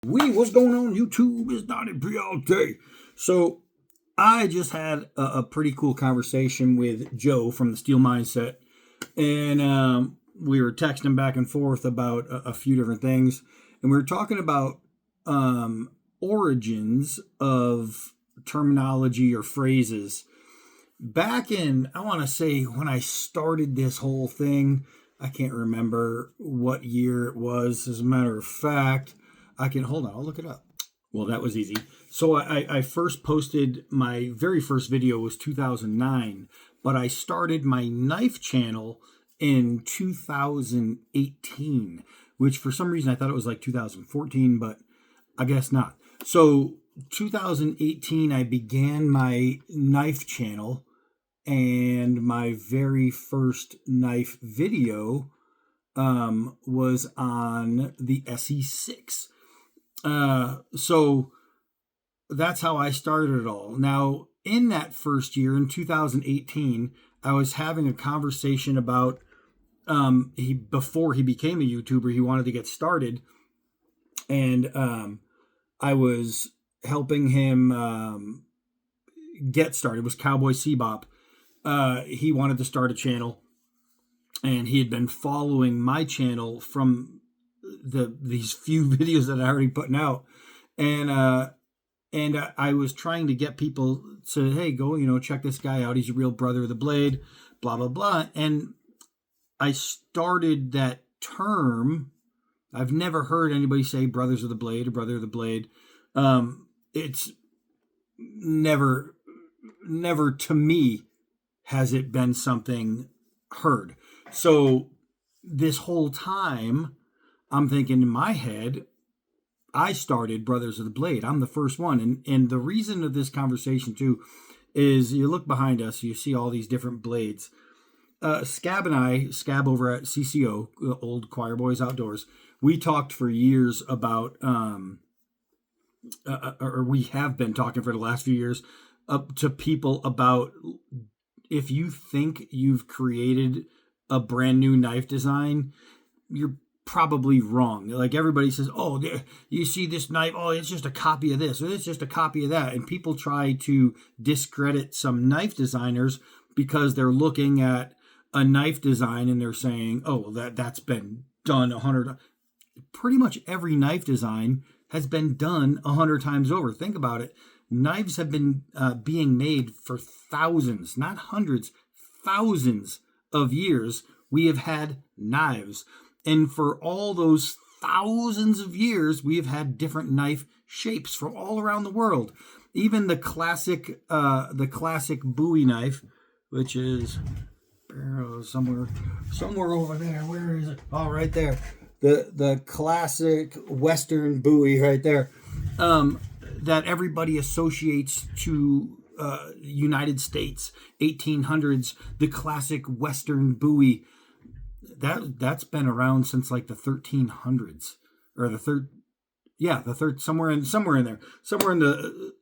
What's going on YouTube? It's Donnie Priante. So I just had a pretty cool conversation with Joe from the Steel Mindset, and we were texting back and forth about a few different things, and we were talking about origins of terminology or phrases. Back in, I want to say, when I started this whole thing, I can't remember what year it was. As a matter of fact, I can hold on. I'll look it up. Well, that was easy. So I first posted my very first video was 2009, but I started my knife channel in 2018, which for some reason I thought it was like 2014, but I guess not. So 2018, I began my knife channel, and my very first knife video was on the SE6. So that's how I started it all. Now, in that first year, in 2018, I was having a conversation about before he became a YouTuber, he wanted to get started, and I was helping him get started. It was Cowboy Sebop. He wanted to start a channel, and he had been following my channel from these few videos that I already putting out, and I was trying to get people to, hey, go, check this guy out. He's a real brother of the blade, blah blah blah. And I started that term. I've never heard anybody say brothers of the blade or brother of the blade. It's never to me has it been something heard. So this whole time, I'm thinking in my head, I started Brothers of the Blade. I'm the first one. And the reason of this conversation, too, is you look behind us, you see all these different blades. Scab over at CCO, Old Choir Boys Outdoors, we talked for years about, or we have been talking for the last few years, to people about, if you think you've created a brand new knife design, you're probably wrong. Like, everybody says, oh, you see this knife, oh, it's just a copy of this, or it's just a copy of that. And people try to discredit some knife designers because they're looking at a knife design and they're saying, oh, that's been done 100. Pretty much every knife design has been done 100 times over. Think about it. Knives have been being made for thousands, not hundreds, thousands of years. We have had knives. And for all those thousands of years, we have had different knife shapes from all around the world. Even the classic Bowie knife, which is somewhere over there. Where is it? Oh, right there. The classic Western Bowie right there. That everybody associates to United States, 1800s, the classic Western Bowie. That's been around since like the 1300s, or the third somewhere in there,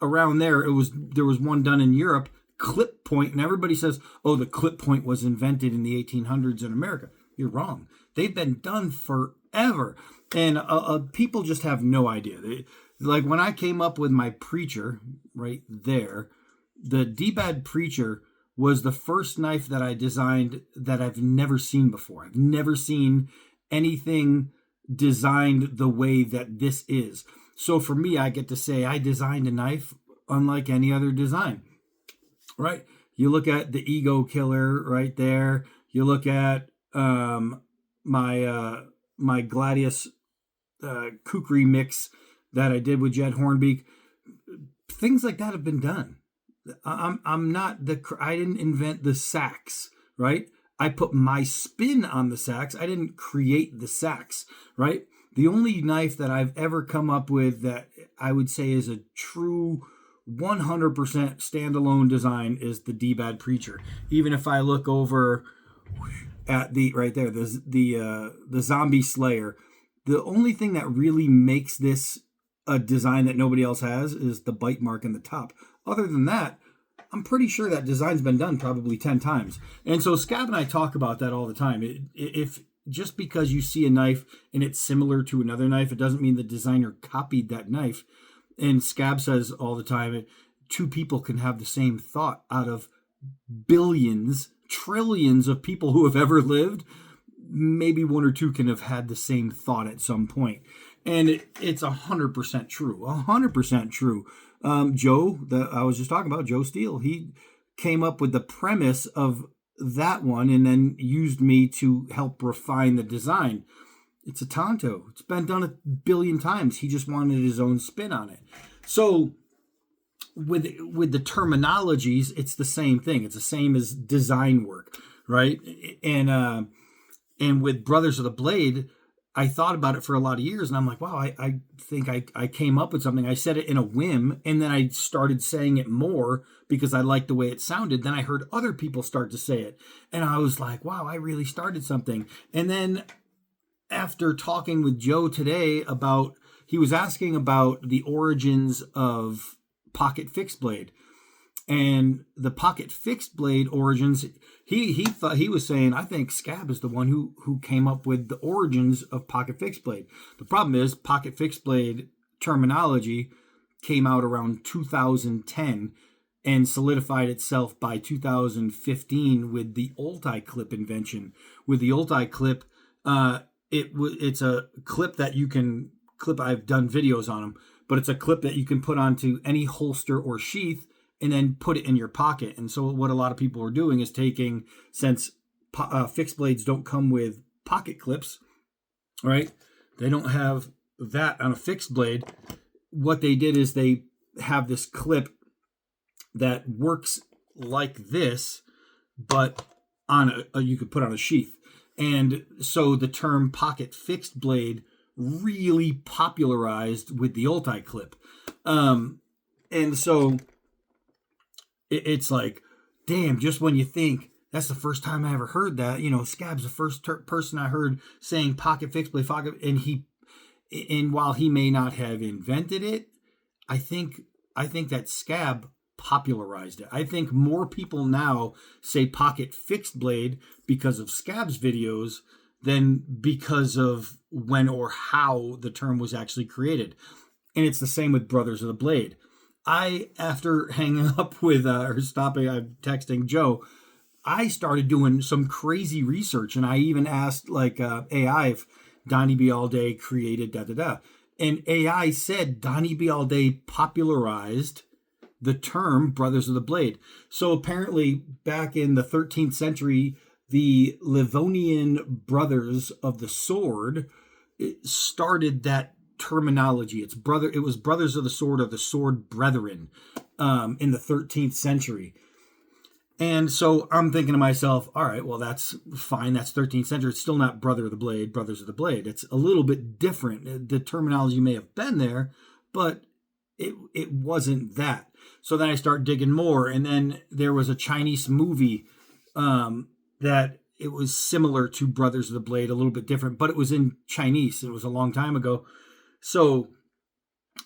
around there. There was one done in Europe, clip point, and everybody says, oh, the clip point was invented in the 1800s in America. You're wrong. They've been done forever, and people just have no idea. Like when I came up with my Preacher right there, the D-Bad Preacher was the first knife that I designed that I've never seen before. I've never seen anything designed the way that this is. So for me, I get to say I designed a knife unlike any other design, right? You look at the Ego Killer right there. You look at my Gladius kukri mix that I did with Jed Hornbeak. Things like that have been done. I'm not I didn't invent the sax, right? I put my spin on the sax. I didn't create the sax, right? The only knife that I've ever come up with that I would say is a true 100% standalone design is the D-Bad Preacher. Even if I look over at the right there, the Zombie Slayer, the only thing that really makes this a design that nobody else has is the bite mark in the top. Other than that, I'm pretty sure that design's been done probably 10 times. And so Scab and I talk about that all the time. If just because you see a knife and it's similar to another knife, it doesn't mean the designer copied that knife. And Scab says all the time, two people can have the same thought out of billions, trillions of people who have ever lived. Maybe one or two can have had the same thought at some point. And it's 100% true. 100% true. Joe, that I was just talking about, Joe Steele, he came up with the premise of that one and then used me to help refine the design. It's a Tonto. It's been done a billion times. He just wanted his own spin on it. So with the terminologies, it's the same thing. It's the same as design work, right? And with Brothers of the Blade, I thought about it for a lot of years, and I'm like, wow, I think I came up with something. I said it in a whim, and then I started saying it more because I liked the way it sounded. Then I heard other people start to say it, and I was like, wow, I really started something. And then after talking with Joe today he was asking about the origins of pocket fixed blade. And the pocket fixed blade origins, he thought, he was saying, I think Scab is the one who came up with the origins of pocket fixed blade. The problem is pocket fixed blade terminology came out around 2010 and solidified itself by 2015 with the Ulti clip invention. With the Ulti clip, it's a clip that you can clip. I've done videos on them, but it's a clip that you can put onto any holster or sheath and then put it in your pocket. And so what a lot of people are doing is taking, since fixed blades don't come with pocket clips, right? They don't have that on a fixed blade. What they did is they have this clip that works like this, but on you could put on a sheath. And so the term pocket fixed blade really popularized with the Ulti clip. And so it's like, damn, just when you think that's the first time I ever heard that, Scab's the first person I heard saying pocket fixed blade, and while he may not have invented it, I think that Scab popularized it. I think more people now say pocket fixed blade because of Scab's videos than because of when or how the term was actually created. And it's the same with Brothers of the Blade. After hanging up with texting Joe, I started doing some crazy research, and I even asked AI if Donnie B. All Day created and AI said Donnie B. All Day popularized the term Brothers of the Blade. So apparently back in the 13th century, the Livonian Brothers of the Sword started that terminology. It was Brothers of the Sword, or the Sword Brethren, in the 13th century. And so I'm thinking to myself, all right, well, that's fine. That's 13th century. It's still not Brother of the Blade, Brothers of the Blade. It's a little bit different. The terminology may have been there, but it wasn't that. So then I start digging more. And then there was a Chinese movie that it was similar to Brothers of the Blade, a little bit different, but it was in Chinese. It was a long time ago. So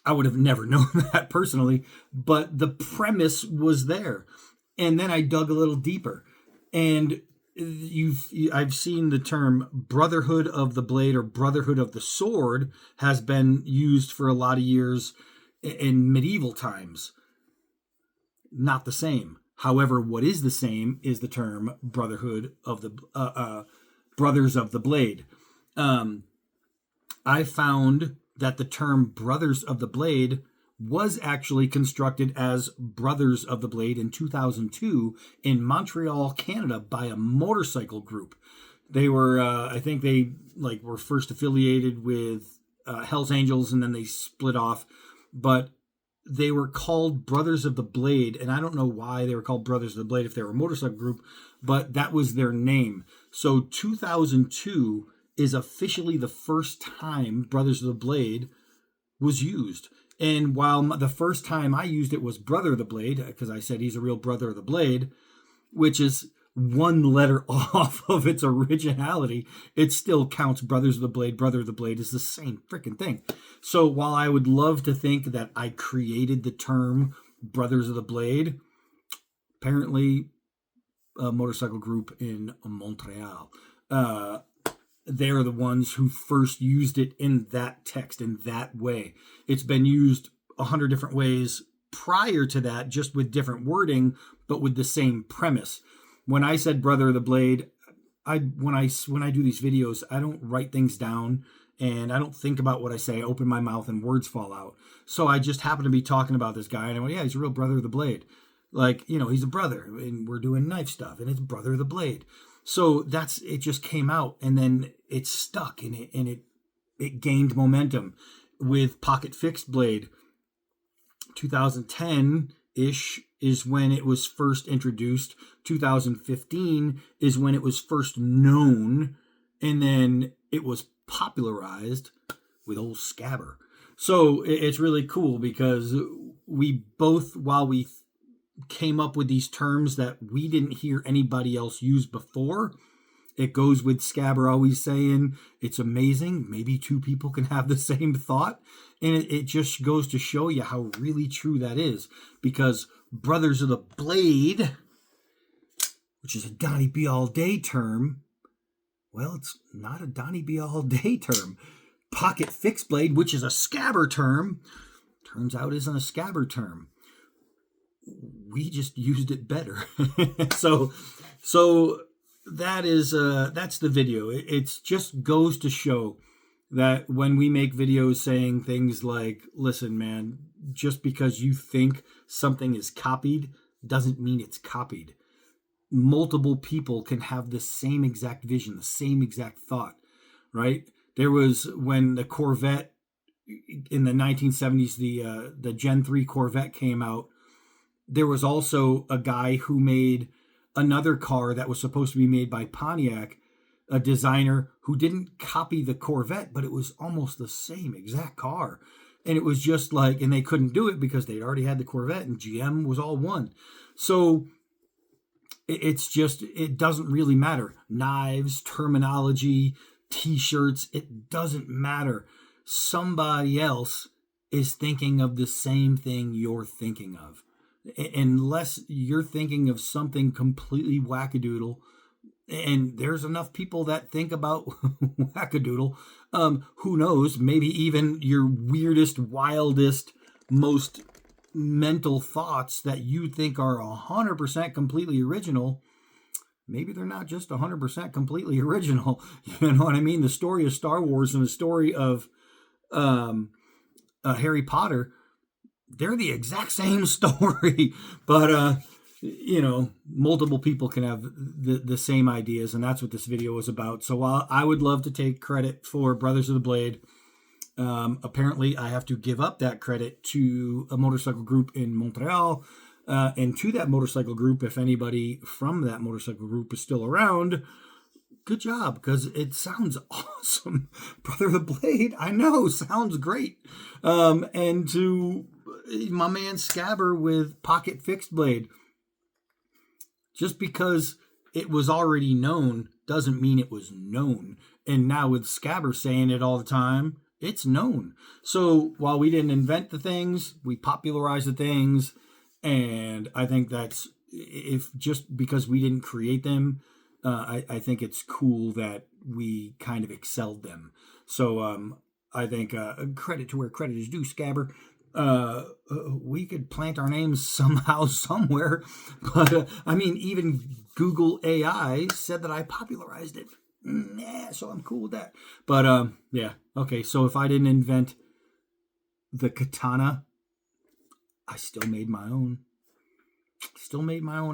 I would have never known that personally, but the premise was there. And then I dug a little deeper, and I've seen the term Brotherhood of the Blade or Brotherhood of the Sword has been used for a lot of years in medieval times. Not the same. However, what is the same is the term Brotherhood of the Brothers of the Blade. I found that the term Brothers of the Blade was actually constructed as Brothers of the Blade in 2002 in Montreal, Canada, by a motorcycle group. They were, I think they were first affiliated with Hell's Angels, and then they split off. But they were called Brothers of the Blade, and I don't know why they were called Brothers of the Blade if they were a motorcycle group, but that was their name. So 2002 is officially the first time Brothers of the Blade was used. And while the first time I used it was Brother of the Blade, because I said he's a real Brother of the Blade, which is one letter off of its originality, it still counts Brothers of the Blade. Brother of the Blade is the same freaking thing. So while I would love to think that I created the term Brothers of the Blade, apparently a motorcycle group in Montreal. they're the ones who first used it in that text, in that way. It's been used 100 different ways prior to that, just with different wording, but with the same premise. When I said Brother of the Blade, when I do these videos, I don't write things down and I don't think about what I say. I open my mouth and words fall out. So I just happen to be talking about this guy and I went, yeah, he's a real Brother of the Blade. Like, he's a brother and we're doing knife stuff and it's Brother of the Blade. So it just came out and then it stuck and it gained momentum with Pocket Fixed Blade. 2010-ish is when it was first introduced. 2015 is when it was first known, and then it was popularized with old Scabber. So it's really cool because we both, while we came up with these terms that we didn't hear anybody else use before, it goes with Scabber always saying, it's amazing. Maybe two people can have the same thought. And it just goes to show you how really true that is. Because Brothers of the Blade, which is a Donnie Be All Day term, well, it's not a Donnie Be All Day term. Pocket Fixed Blade, which is a Scabber term, turns out isn't a Scabber term. We just used it better. So that's the video. It just goes to show that when we make videos saying things like, listen, man, just because you think something is copied doesn't mean it's copied. Multiple people can have the same exact vision, the same exact thought, right? There was, when the Corvette in the 1970s, the Gen 3 Corvette came out, there was also a guy who made another car that was supposed to be made by Pontiac, a designer who didn't copy the Corvette, but it was almost the same exact car. And it was just like, and they couldn't do it because they'd already had the Corvette and GM was all one. So it doesn't really matter. Knives, terminology, t-shirts, it doesn't matter. Somebody else is thinking of the same thing you're thinking of. Unless you're thinking of something completely wackadoodle, and there's enough people that think about wackadoodle, who knows, maybe even your weirdest, wildest, most mental thoughts that you think are 100% completely original, maybe they're not just 100% completely original. You know what I mean? The story of Star Wars and the story of Harry Potter, they're the exact same story, but multiple people can have the same ideas, and that's what this video was about. So while I would love to take credit for Brothers of the Blade, apparently I have to give up that credit to a motorcycle group in Montreal, and to that motorcycle group, if anybody from that motorcycle group is still around, good job, because it sounds awesome. Brother of the Blade, I know, sounds great. And to my man Scabber with Pocket Fixed Blade, just because it was already known doesn't mean it was known. And now with Scabber saying it all the time, it's known. So while we didn't invent the things, we popularized the things. And I think that's, if just because we didn't create them, I think it's cool that we kind of excelled them. So I think credit to where credit is due, Scabber. We could plant our names somehow, somewhere. But I mean, even Google AI said that I popularized it. Yeah, so I'm cool with that. But yeah, okay. So if I didn't invent the katana, I still made my own.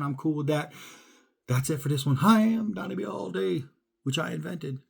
I'm cool with that. That's it for this one. Hi, I'm Donnie B All Day, which I invented.